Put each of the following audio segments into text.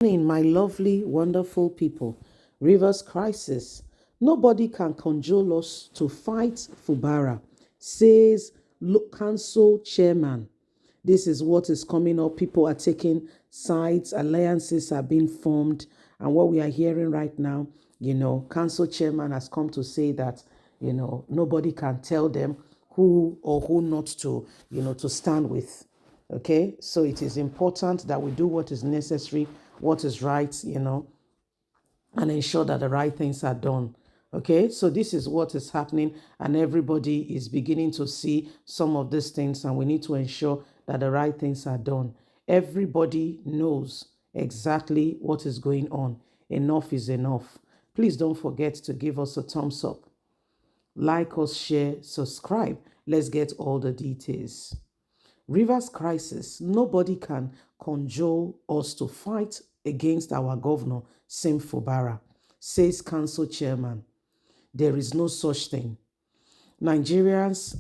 morning, my lovely, wonderful people. Rivers crisis. Nobody can cajole us to fight Fubara, says council chairman. This is what is coming up. People are taking sides, alliances are being formed. And what we are hearing right now, council chairman has come to say that, nobody can tell them who or who not to, to stand with. Okay, so it is important that we do what is necessary, what is right, and ensure that the right things are done. Okay, so this is what is happening, and everybody is beginning to see some of these things, and we need to ensure that the right things are done. Everybody knows exactly what is going on. Enough is enough. Please don't forget to give us a thumbs up, like us, share, subscribe. Let's get all the details. Rivers crisis. Nobody can cajole us to fight against our governor, Sim Fubara, says council chairman. There is no such thing. Nigerians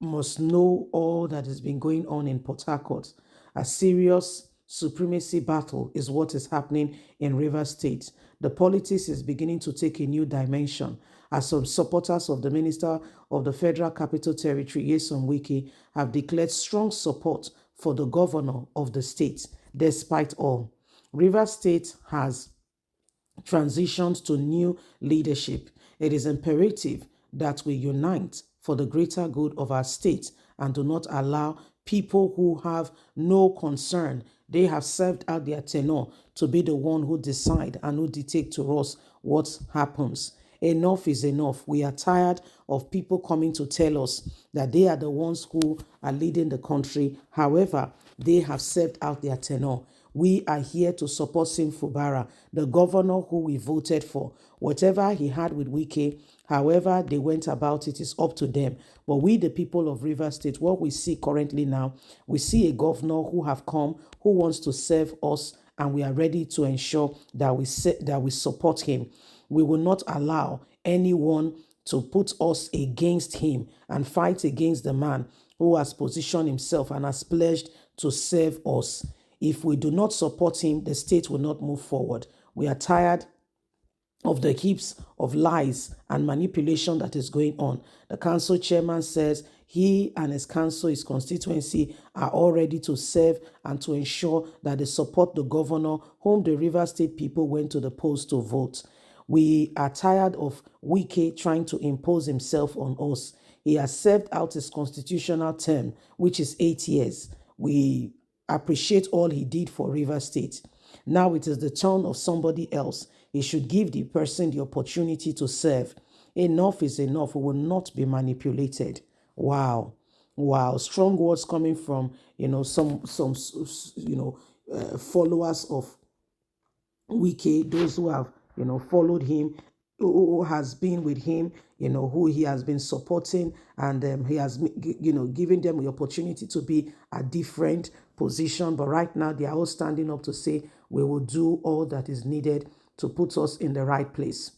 must know all that has been going on in Port Harcourt. A serious supremacy battle is what is happening in Rivers State. The politics is beginning to take a new dimension as some supporters of the Minister of the Federal Capital Territory, Wike, have declared strong support for the governor of the state. Despite all, Rivers State has transitioned to new leadership. It is imperative that we unite for the greater good of our state and do not allow people who have no concern, they have served out their tenure, to be the one who decide and who dictate to us what happens. Enough is enough. We are tired of people coming to tell us that they are the ones who are leading the country. However, they have served out their tenure. We are here to support Sim Fubara, the governor who we voted for. Whatever he had with Wike, however they went about it, is up to them. But we, the people of Rivers State, what we see currently now, we see a governor who have come, who wants to serve us, and we are ready to ensure that we support him. We will not allow anyone to put us against him and fight against the man who has positioned himself and has pledged to serve us. If we do not support him, the state will not move forward. We are tired of the heaps of lies and manipulation that is going on. The council chairman says he and his council, his constituency, are all ready to serve and to ensure that they support the governor whom the Rivers State people went to the polls to vote. We are tired of Wike trying to impose himself on us. He has served out his constitutional term, which is 8 years. We appreciate all he did for Rivers State. Now it is the turn of somebody else. He should give the person the opportunity to serve. Enough is enough. We will not be manipulated. Wow. Wow. Strong words coming from, some followers of Wike, those who have, followed him, who has been with him, who he has been supporting, and he has, given them the opportunity to be a different position. But right now, they are all standing up to say, we will do all that is needed to put us in the right place.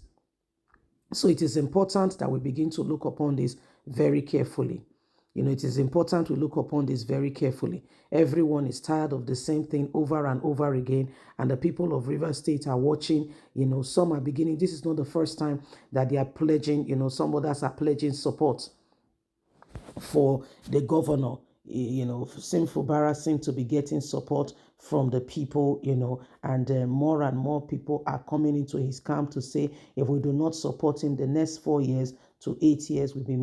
So it is important that we begin to look upon this very carefully. It is important to look upon this very carefully. Everyone is tired of the same thing over and over again. And the people of Rivers State are watching. Some are beginning. This is not the first time that they are pledging, some others are pledging support for the governor. Sim Fubara seems to be getting support from the people, and more people are coming into his camp to say, if we do not support him, the next 4 years to 8 years will be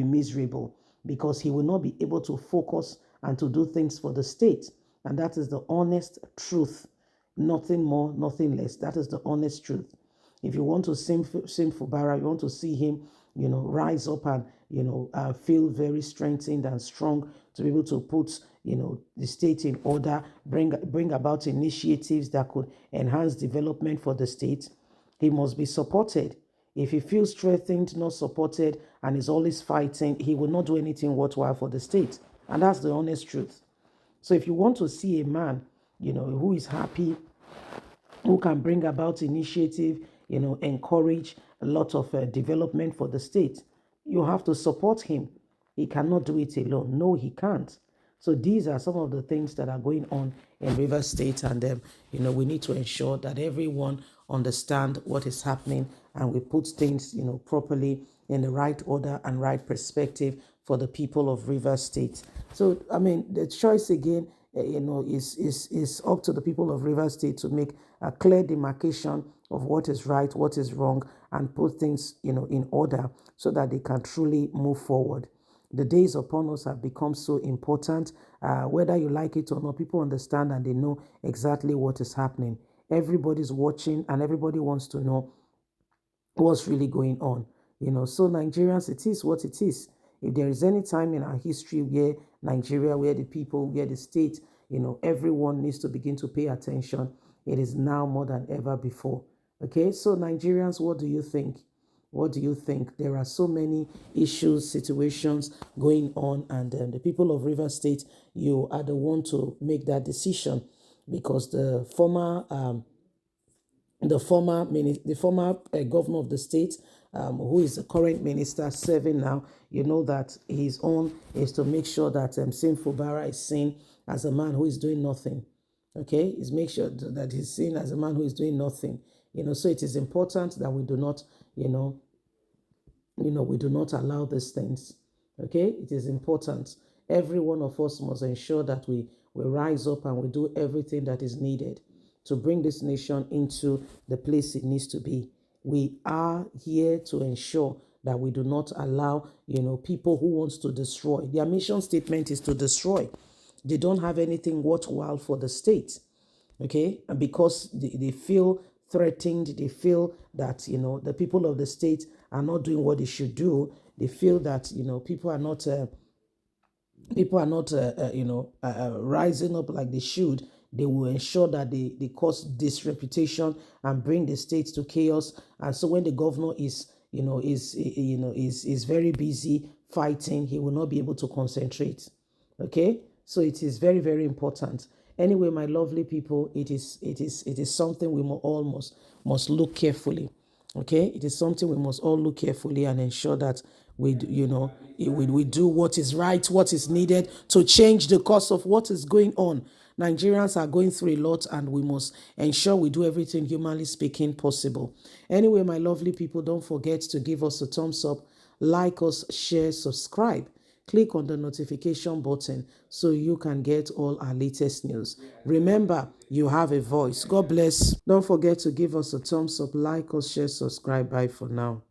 miserable, because he will not be able to focus and to do things for the state. And that is the honest truth. Nothing more, nothing less. That is the honest truth. If you want to Sim Fubara, you want to see him, rise up and, feel very strengthened and strong to be able to put, the state in order, bring about initiatives that could enhance development for the state, he must be supported. If he feels strengthened, not supported, and is always fighting, he will not do anything worthwhile for the state. And that's the honest truth. So if you want to see a man, who is happy, who can bring about initiative, encourage a lot of development for the state, you have to support him. He cannot do it alone. No, he can't. So these are some of the things that are going on in Rivers State, and we need to ensure that everyone understand what is happening, and we put things, properly in the right order and right perspective for the people of Rivers State. So I mean, the choice again, is up to the people of Rivers State to make a clear demarcation of what is right, what is wrong, and put things, in order so that they can truly move forward. The days upon us have become so important. Whether you like it or not, people understand and they know exactly what is happening. Everybody's watching and everybody wants to know what's really going on. So Nigerians, it is what it is. If there is any time in our history where Nigeria, where the people, where the state, everyone needs to begin to pay attention, it is now more than ever before. Okay, so Nigerians, what do you think? What do you think? There are so many issues, situations going on, and the people of River State, you are the one to make that decision, because the former governor of the state, who is the current minister serving now, that his own is to make sure that Sim Fubara is seen as a man who is doing nothing. Okay, is make sure that he's seen as a man who is doing nothing. So it is important that we do not, we do not allow these things. Okay, it is important. Every one of us must ensure that we rise up and we do everything that is needed to bring this nation into the place it needs to be. We are here to ensure that we do not allow, people who wants to destroy. Their mission statement is to destroy. They don't have anything worthwhile for the state. Okay, and because they feel threatened, they feel that the people of the state are not doing what they should do. They feel that people are not rising up like they should. They will ensure that they cause disreputation and bring the state to chaos. And so when the governor is very busy fighting, he will not be able to concentrate. Okay, so it is very, very important. Anyway, my lovely people, it is something we must look carefully. Okay, it is something we must all look carefully and ensure that we do what is right, what is needed to change the course of what is going on. Nigerians are going through a lot, and we must ensure we do everything, humanly speaking, possible. Anyway, my lovely people, don't forget to give us a thumbs up, like us, share, subscribe. Click on the notification button so you can get all our latest news. Remember, you have a voice. God bless. Don't forget to give us a thumbs up, like us, share, subscribe. Bye for now.